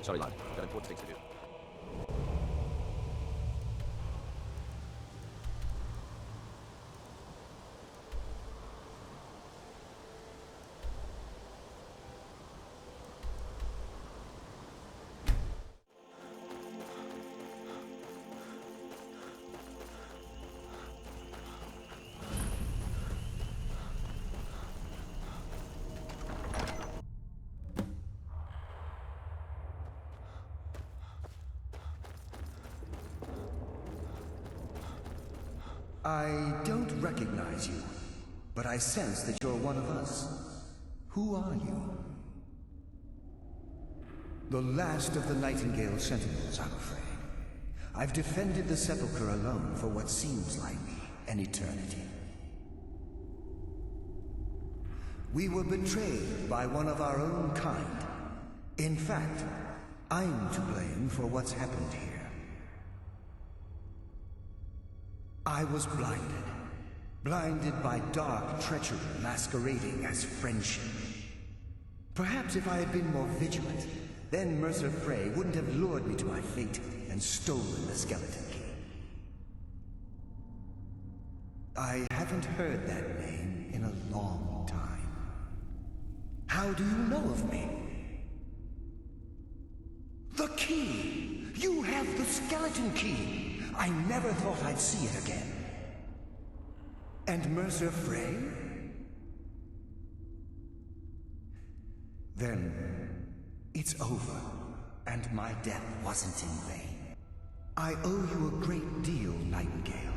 Sorry, lad. Got important things to do. I don't recognize you, but I sense that you're one of us. Who are you? The last of the Nightingale Sentinels, I'm afraid. I've defended the Sepulcher alone for what seems like an eternity. We were betrayed by one of our own kind. In fact, I'm to blame for what's happened here. I was blinded. Blinded by dark treachery masquerading as friendship. Perhaps if I had been more vigilant, then Mercer Frey wouldn't have lured me to my fate and stolen the skeleton key. I haven't heard that name in a long time. How do you know of me? The key! You have the skeleton key! I never thought I'd see it again. And Mercer Frey? Then it's over, and my death wasn't in vain. I owe you a great deal, Nightingale.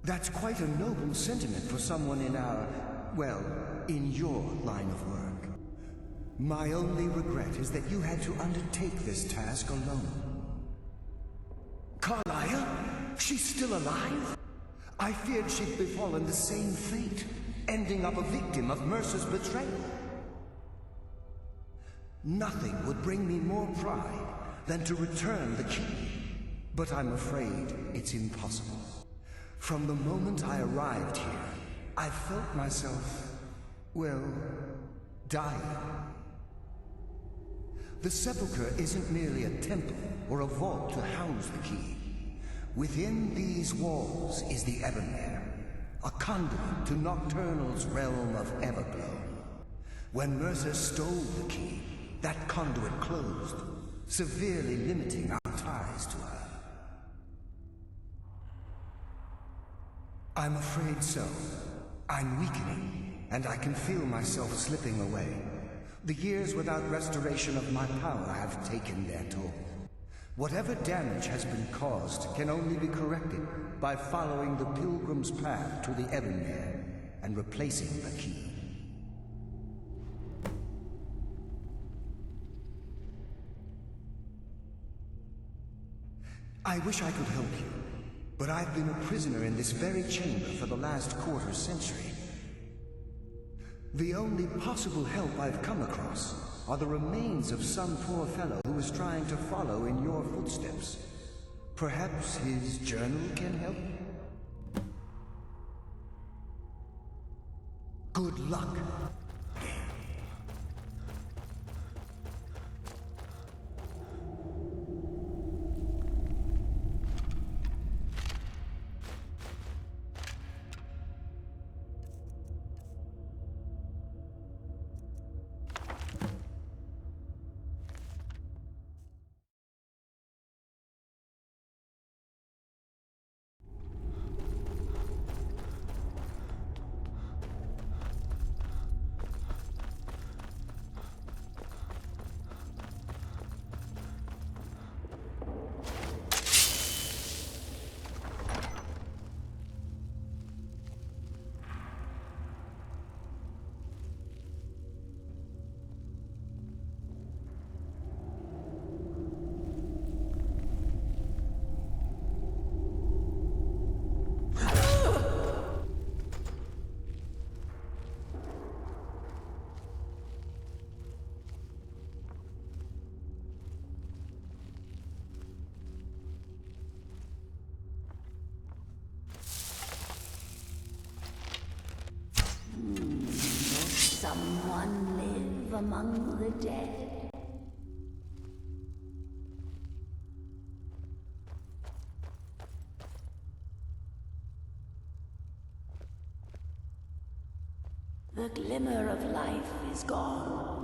That's quite a noble sentiment for someone in our, well, in your line of work. My only regret is that you had to undertake this task alone. Carlia? She's still alive? I feared she'd befallen the same fate, ending up a victim of Mercer's betrayal. Nothing would bring me more pride than to return the key, but I'm afraid it's impossible. From the moment I arrived here, I felt myself, well, dying. The Sepulcher isn't merely a temple or a vault to house the key. Within these walls is the Evermare, a conduit to Nocturnal's realm of Everglow. When Mercer stole the key, that conduit closed, severely limiting our ties to her. I'm afraid so. I'm weakening, and I can feel myself slipping away. The years without restoration of my power have taken their toll. Whatever damage has been caused can only be corrected by following the Pilgrim's path to the Evermare and replacing the key. I wish I could help you, but I've been a prisoner in this very chamber for the last quarter century. The only possible help I've come across are the remains of some poor fellow who is trying to follow in your footsteps. Perhaps his journal can help? Good luck. someone live among the dead? The glimmer of life is gone.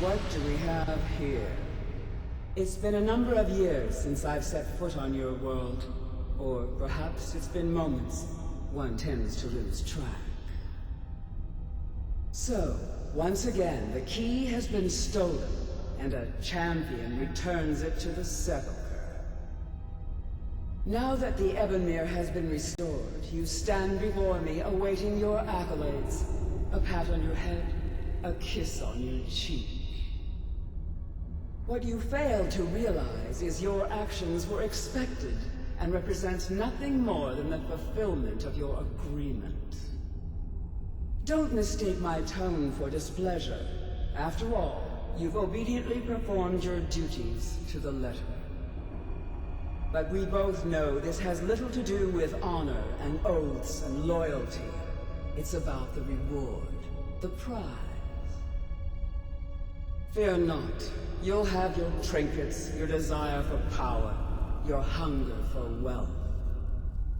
What do we have here? It's been a number of years since I've set foot on your world. Or perhaps it's been moments. One tends to lose track. So, once again, the key has been stolen, and a champion returns it to the Sepulcher. Now that the Ebonmere has been restored, you stand before me awaiting your accolades. A pat on your head, a kiss on your cheek. What you fail to realize is your actions were expected and represent nothing more than the fulfillment of your agreement. Don't mistake my tone for displeasure. After all, you've obediently performed your duties to the letter. But we both know this has little to do with honor and oaths and loyalty. It's about the reward, the prize. Fear not. You'll have your trinkets, your desire for power, your hunger for wealth.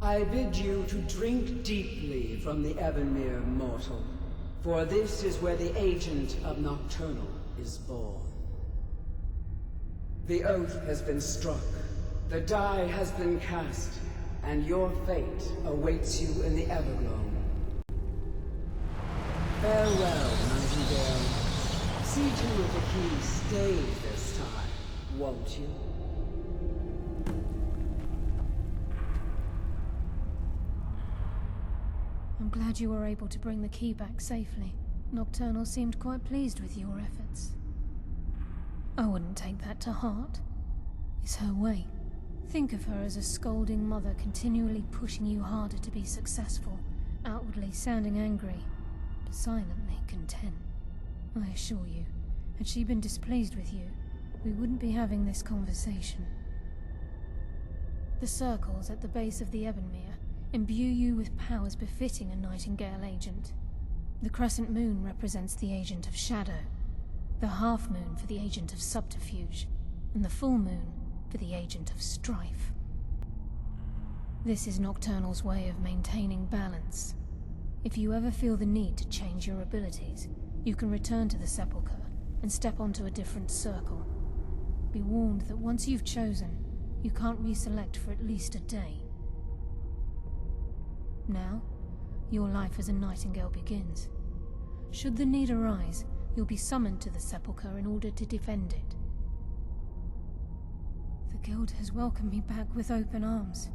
I bid you to drink deeply from the Ebonmere mortal, for this is where the agent of Nocturnal is born. The oath has been struck, the die has been cast, and your fate awaits you in the Everglow. Farewell, Nightingale. See to it the key stays this time, won't you? I'm glad you were able to bring the key back safely. Nocturnal seemed quite pleased with your efforts. I wouldn't take that to heart. It's her way. Think of her as a scolding mother continually pushing you harder to be successful, outwardly sounding angry, but silently content. I assure you, had she been displeased with you, we wouldn't be having this conversation. The circles at the base of the Ebonmere imbue you with powers befitting a Nightingale agent. The crescent moon represents the agent of Shadow, the half moon for the agent of Subterfuge, and the full moon for the agent of Strife. This is Nocturnal's way of maintaining balance. If you ever feel the need to change your abilities, you can return to the Sepulchre and step onto a different circle. Be warned that once you've chosen, you can't reselect for at least a day. Now, your life as a Nightingale begins. Should the need arise, you'll be summoned to the Sepulchre in order to defend it. The Guild has welcomed me back with open arms.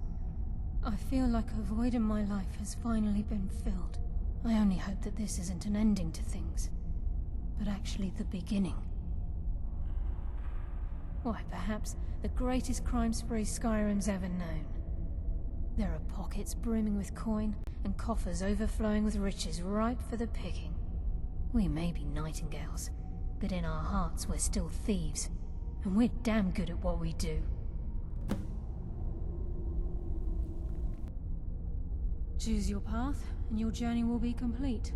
I feel like a void in my life has finally been filled. I only hope that this isn't an ending to things, but actually the beginning. Why, perhaps the greatest crime spree Skyrim's ever known. There are pockets brimming with coin, and coffers overflowing with riches ripe for the picking. We may be Nightingales, but in our hearts we're still thieves, and we're damn good at what we do. Choose your path, and your journey will be complete.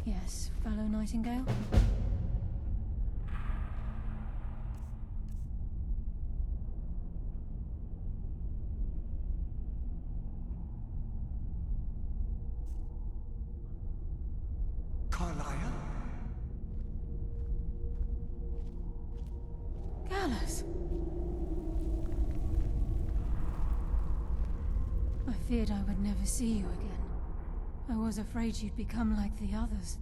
Yes, fellow Nightingale? Carlisle? Gallus! I feared I would never see you again. I was afraid you'd become like the others.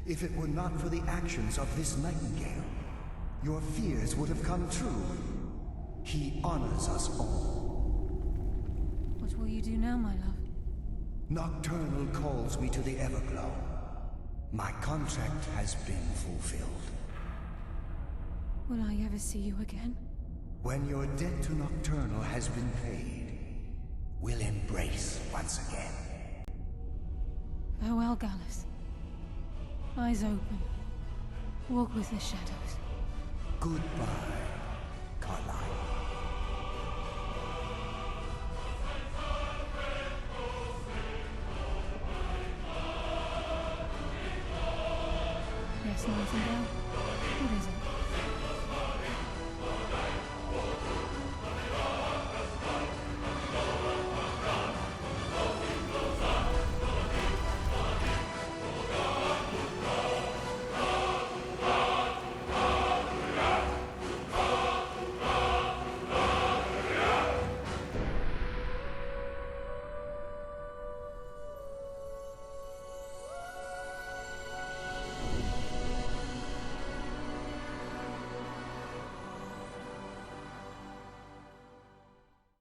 If it were not for the actions of this Nightingale, your fears would have come true. He honors us all. What will you do now, my love? Nocturnal calls me to the Everglow. My contract has been fulfilled. Will I ever see you again? When your debt to Nocturnal has been paid, we'll embrace once again. Farewell, Gallus. Eyes open. Walk with the shadows. Goodbye, Carlisle. Yes, Nightingale?